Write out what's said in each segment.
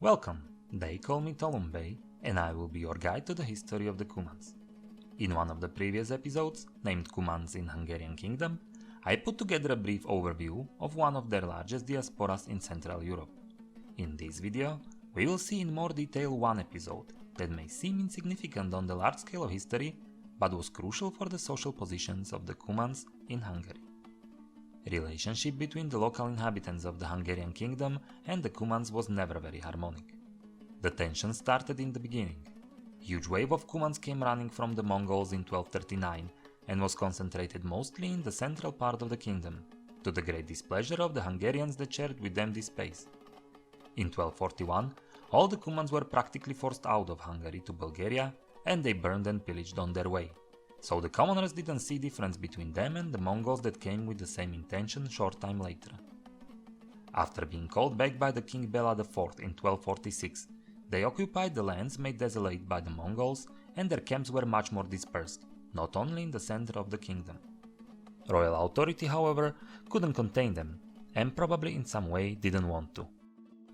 Welcome, they call me Tolumbay, and I will be your guide to the history of the Cumans. In one of the previous episodes, named Cumans in Hungarian Kingdom, I put together a brief overview of one of their largest diasporas in Central Europe. In this video, we will see in more detail one episode that may seem insignificant on the large scale of history, but was crucial for the social positions of the Cumans in Hungary. Relationship between the local inhabitants of the Hungarian kingdom and the Cumans was never very harmonic. The tension started in the beginning. Huge wave of Cumans came running from the Mongols in 1239 and was concentrated mostly in the central part of the kingdom, to the great displeasure of the Hungarians that shared with them this space. In 1241, all the Cumans were practically forced out of Hungary to Bulgaria, and they burned and pillaged on their way. So the commoners didn't see difference between them and the Mongols that came with the same intention short time later. After being called back by the King Bela IV in 1246, they occupied the lands made desolate by the Mongols, and their camps were much more dispersed, not only in the center of the kingdom. Royal authority, however, couldn't contain them, and probably in some way didn't want to.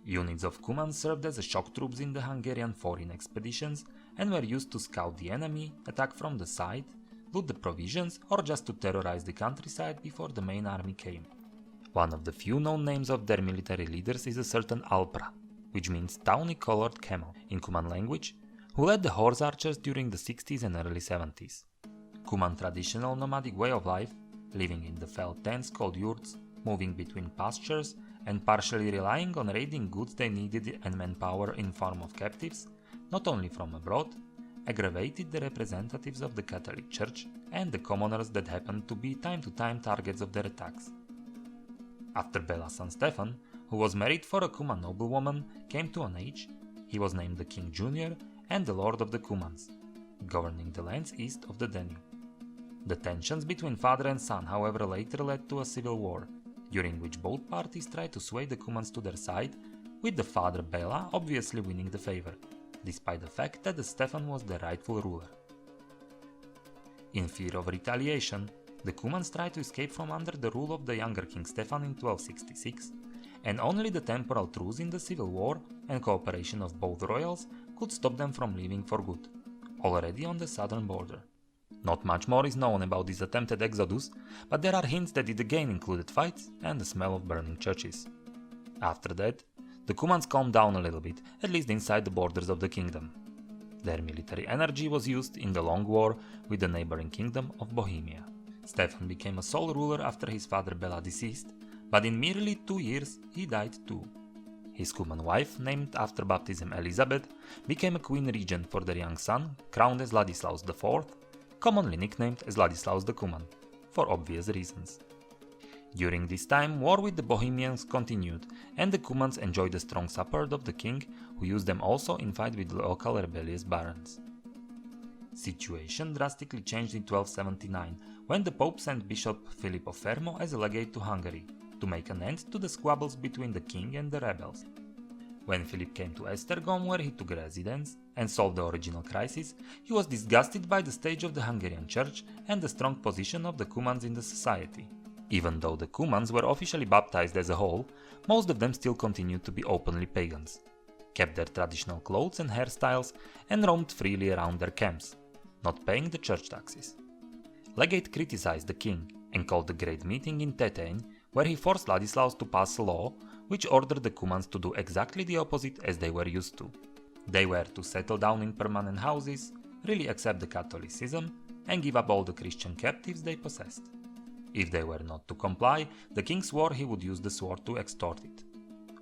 Units of Cumans served as shock troops in the Hungarian foreign expeditions and were used to scout the enemy, attack from the side, loot the provisions, or just to terrorize the countryside before the main army came. One of the few known names of their military leaders is a certain Alpra, which means tawny-colored camel in Cuman language, who led the horse archers during the 60s and early 70s. Cuman traditional nomadic way of life, living in the felt tents called yurts, moving between pastures, and partially relying on raiding goods they needed and manpower in form of captives, not only from abroad, aggravated the representatives of the Catholic Church and the commoners that happened to be time to time targets of their attacks. After Bela's son Stefan, who was married for a Cuman noblewoman, came to an age, he was named the King Junior and the Lord of the Cumans, governing the lands east of the Danube. The tensions between father and son, however, later led to a civil war, during which both parties tried to sway the Cumans to their side, with the father Bela obviously winning the favor, despite the fact that the Stefan was the rightful ruler. In fear of retaliation, the Cumans tried to escape from under the rule of the younger King Stefan in 1266, and only the temporal truce in the civil war and cooperation of both royals could stop them from leaving for good, already on the southern border. Not much more is known about this attempted exodus, but there are hints that it again included fights and the smell of burning churches. After that, the Cumans calmed down a little bit, at least inside the borders of the kingdom. Their military energy was used in the long war with the neighboring kingdom of Bohemia. Stefan became a sole ruler after his father Bela deceased, but in merely 2 years he died too. His Cuman wife, named after baptism Elizabeth, became a queen regent for their young son, crowned as Ladislaus IV, commonly nicknamed as Ladislaus the Cuman, for obvious reasons. During this time, war with the Bohemians continued, and the Cumans enjoyed the strong support of the king, who used them also in fight with local rebellious barons. Situation drastically changed in 1279, when the Pope sent Bishop Philip of Fermo as a legate to Hungary, to make an end to the squabbles between the king and the rebels. When Philip came to Esztergom, where he took residence, and solved the original crisis, he was disgusted by the state of the Hungarian church and the strong position of the Cumans in the society. Even though the Cumans were officially baptized as a whole, most of them still continued to be openly pagans, kept their traditional clothes and hairstyles, and roamed freely around their camps, not paying the church taxes. Legate criticized the king and called a great meeting in Teteń, where he forced Ladislaus to pass a law which ordered the Cumans to do exactly the opposite as they were used to. They were to settle down in permanent houses, really accept the Catholicism, and give up all the Christian captives they possessed. If they were not to comply, the king swore he would use the sword to extort it.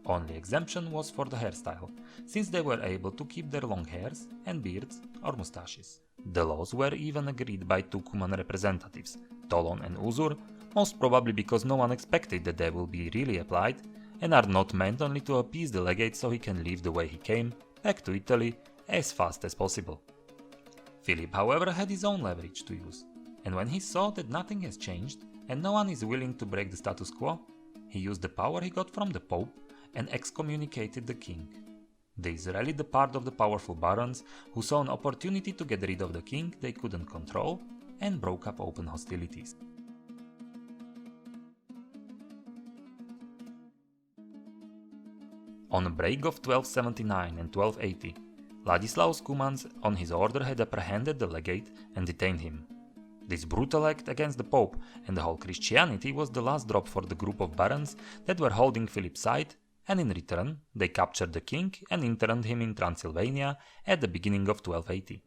Only exemption was for the hairstyle, since they were able to keep their long hairs and beards or mustaches. The laws were even agreed by 2 Cuman representatives, Tolon and Uzur, most probably because no one expected that they will be really applied, and are not meant only to appease the legate so he can leave the way he came, back to Italy, as fast as possible. Philip, however, had his own leverage to use, and when he saw that nothing has changed and no one is willing to break the status quo, he used the power he got from the Pope and excommunicated the king. This rallied the part of the powerful barons who saw an opportunity to get rid of the king they couldn't control and broke up open hostilities. On a break of 1279 and 1280, Ladislaus Cumans on his order had apprehended the legate and detained him. This brutal act against the Pope and the whole Christianity was the last drop for the group of barons that were holding Philip's side, and in return they captured the king and interned him in Transylvania at the beginning of 1280.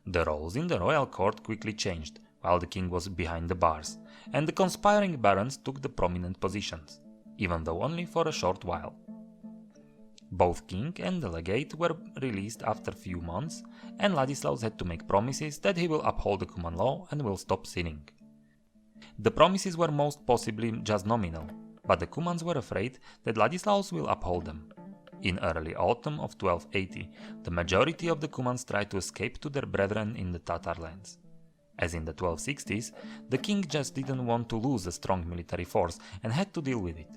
The roles in the royal court quickly changed while the king was behind the bars, and the conspiring barons took the prominent positions, even though only for a short while. Both king and the legate were released after few months, and Ladislaus had to make promises that he will uphold the Cuman law and will stop sinning. The promises were most possibly just nominal, but the Cumans were afraid that Ladislaus will uphold them. In early autumn of 1280, the majority of the Cumans tried to escape to their brethren in the Tatar lands. As in the 1260s, the king just didn't want to lose a strong military force and had to deal with it.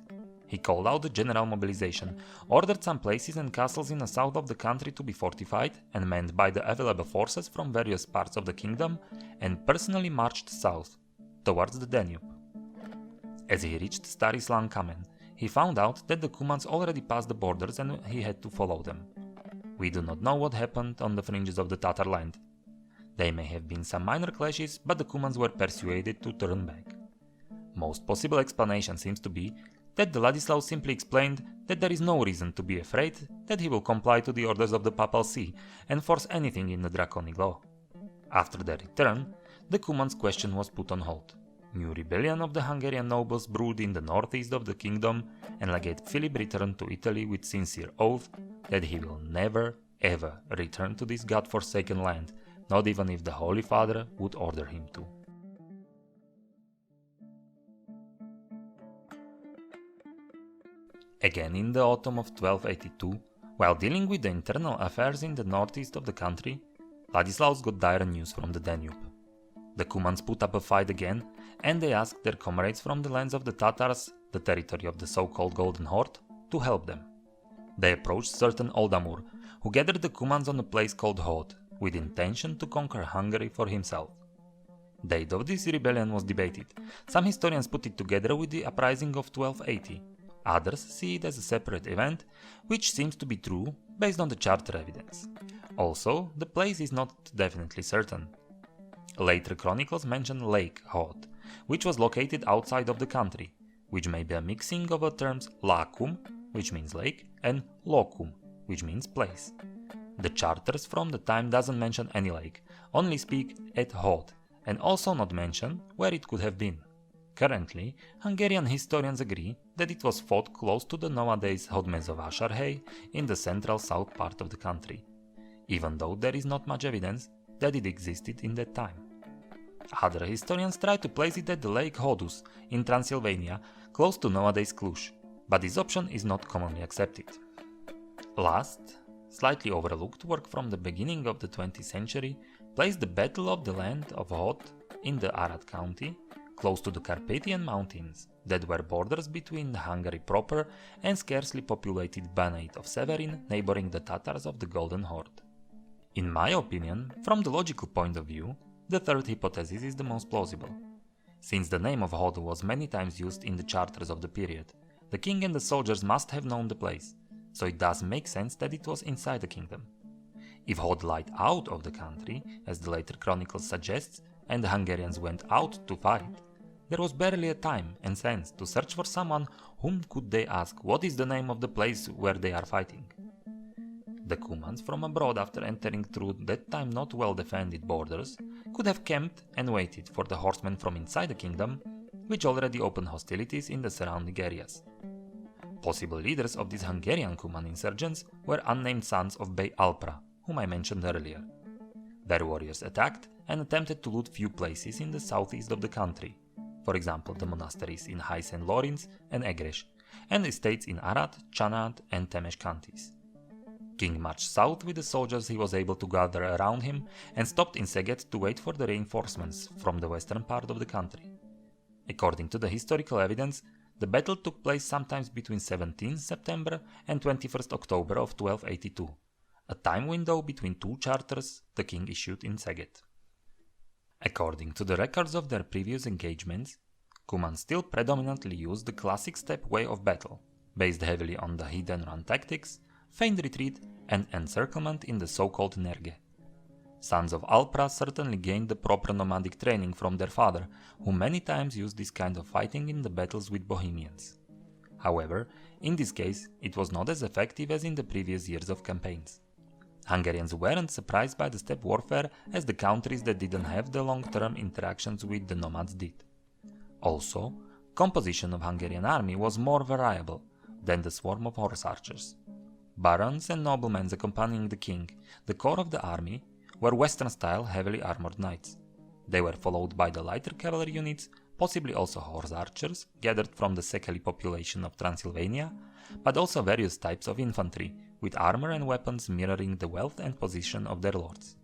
He called out a general mobilization, ordered some places and castles in the south of the country to be fortified and manned by the available forces from various parts of the kingdom, and personally marched south, towards the Danube. As he reached Stari Slan Kamen, he found out that the Cumans already passed the borders and he had to follow them. We do not know what happened on the fringes of the Tatar land. There may have been some minor clashes, but the Cumans were persuaded to turn back. Most possible explanation seems to be that the Ladislaus simply explained that there is no reason to be afraid that he will comply to the orders of the Papal See and force anything in the draconic law. After their return, the Cumans' question was put on hold. New rebellion of the Hungarian nobles brewed in the northeast of the kingdom, and Legate Philip returned to Italy with sincere oath that he will never ever return to this god-forsaken land, not even if the Holy Father would order him to. Again in the autumn of 1282, while dealing with the internal affairs in the northeast of the country, Ladislaus got dire news from the Danube. The Cumans put up a fight again, and they asked their comrades from the lands of the Tatars, the territory of the so-called Golden Horde, to help them. They approached certain Oldamur, who gathered the Cumans on a place called Hod, with intention to conquer Hungary for himself. The date of this rebellion was debated. Some historians put it together with the uprising of 1280. Others see it as a separate event, which seems to be true based on the charter evidence. Also, the place is not definitely certain. Later chronicles mention Lake Hod, which was located outside of the country, which may be a mixing of the terms lacum, which means lake, and locum, which means place. The charters from the time doesn't mention any lake, only speak at Hod, and also not mention where it could have been. Currently, Hungarian historians agree that it was fought close to the nowadays Hódmezővásárhely in the central south part of the country, even though there is not much evidence that it existed in that time. Other historians try to place it at the Lake Hodus in Transylvania, close to nowadays Cluj, but this option is not commonly accepted. Last, slightly overlooked work from the beginning of the 20th century placed the Battle of the Land of Hod in the Arad county, close to the Carpathian Mountains, that were borders between Hungary proper and scarcely populated Banate of Severin, neighboring the Tatars of the Golden Horde. In my opinion, from the logical point of view, the third hypothesis is the most plausible. Since the name of Hod was many times used in the charters of the period, the king and the soldiers must have known the place, so it does make sense that it was inside the kingdom. If Hod lied out of the country, as the later chronicles suggests, and the Hungarians went out to fight, there was barely a time and sense to search for someone whom could they ask what is the name of the place where they are fighting. The Cumans from abroad, after entering through that time not well defended borders, could have camped and waited for the horsemen from inside the kingdom, which already opened hostilities in the surrounding areas. Possible leaders of these Hungarian Cuman insurgents were unnamed sons of Bey Alpra, whom I mentioned earlier. Their warriors attacked and attempted to loot few places in the southeast of the country, for example the monasteries in High St. Lawrence and Egres, and estates in Arad, Csanád and Temes counties. King marched south with the soldiers he was able to gather around him and stopped in Szeged to wait for the reinforcements from the western part of the country. According to the historical evidence, the battle took place sometimes between 17th September and 21st October of 1282, a time window between two charters the king issued in Szeged. According to the records of their previous engagements, Cumans still predominantly used the classic steppe way of battle, based heavily on the hit and run tactics, feigned retreat, and encirclement in the so-called Nerge. Sons of Alpra certainly gained the proper nomadic training from their father, who many times used this kind of fighting in the battles with Bohemians. However, in this case, it was not as effective as in the previous years of campaigns. Hungarians weren't surprised by the steppe warfare as the countries that didn't have the long-term interactions with the nomads did. Also, composition of Hungarian army was more variable than the swarm of horse archers. Barons and noblemen accompanying the king, the core of the army, were Western-style heavily armored knights. They were followed by the lighter cavalry units, possibly also horse archers, gathered from the Sekeli population of Transylvania, but also various types of infantry, with armor and weapons mirroring the wealth and position of their lords.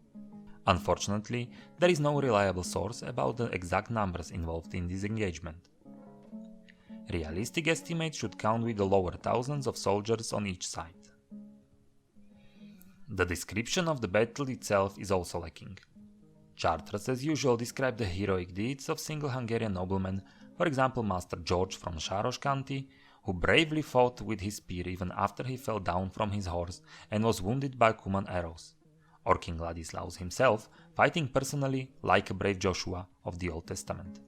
Unfortunately, there is no reliable source about the exact numbers involved in this engagement. Realistic estimates should count with the lower thousands of soldiers on each side. The description of the battle itself is also lacking. Charters as usual describe the heroic deeds of single Hungarian noblemen, for example Master George from Sáros County, who bravely fought with his spear even after he fell down from his horse and was wounded by Cuman arrows, or King Ladislaus himself fighting personally like a brave Joshua of the Old Testament.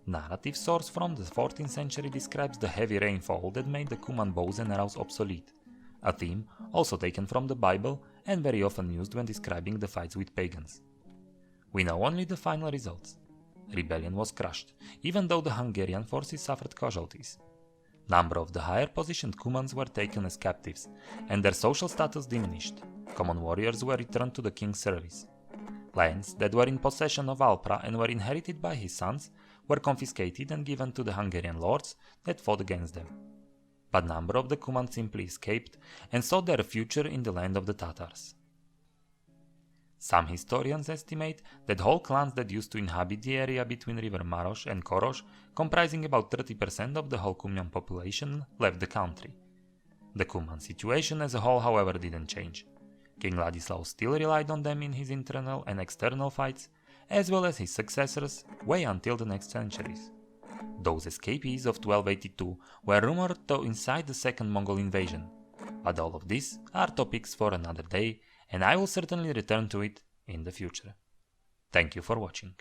Narrative source from the 14th century describes the heavy rainfall that made the Cuman bows and arrows obsolete, a theme also taken from the Bible and very often used when describing the fights with pagans. We know only the final results. Rebellion was crushed, even though the Hungarian forces suffered casualties. Number of the higher positioned Cumans were taken as captives, and their social status diminished. Common warriors were returned to the king's service. Lands that were in possession of Alpra and were inherited by his sons were confiscated and given to the Hungarian lords that fought against them. But number of the Cumans simply escaped and sought their future in the land of the Tatars. Some historians estimate that whole clans that used to inhabit the area between river Maros and Korosh, comprising about 30% of the whole Cuman population, left the country. The Cuman situation as a whole, however, didn't change. King Ladislaus still relied on them in his internal and external fights, as well as his successors, way until the next centuries. Those escapees of 1282 were rumored to incite the second Mongol invasion, but all of these are topics for another day, and I will certainly return to it in the future. Thank you for watching.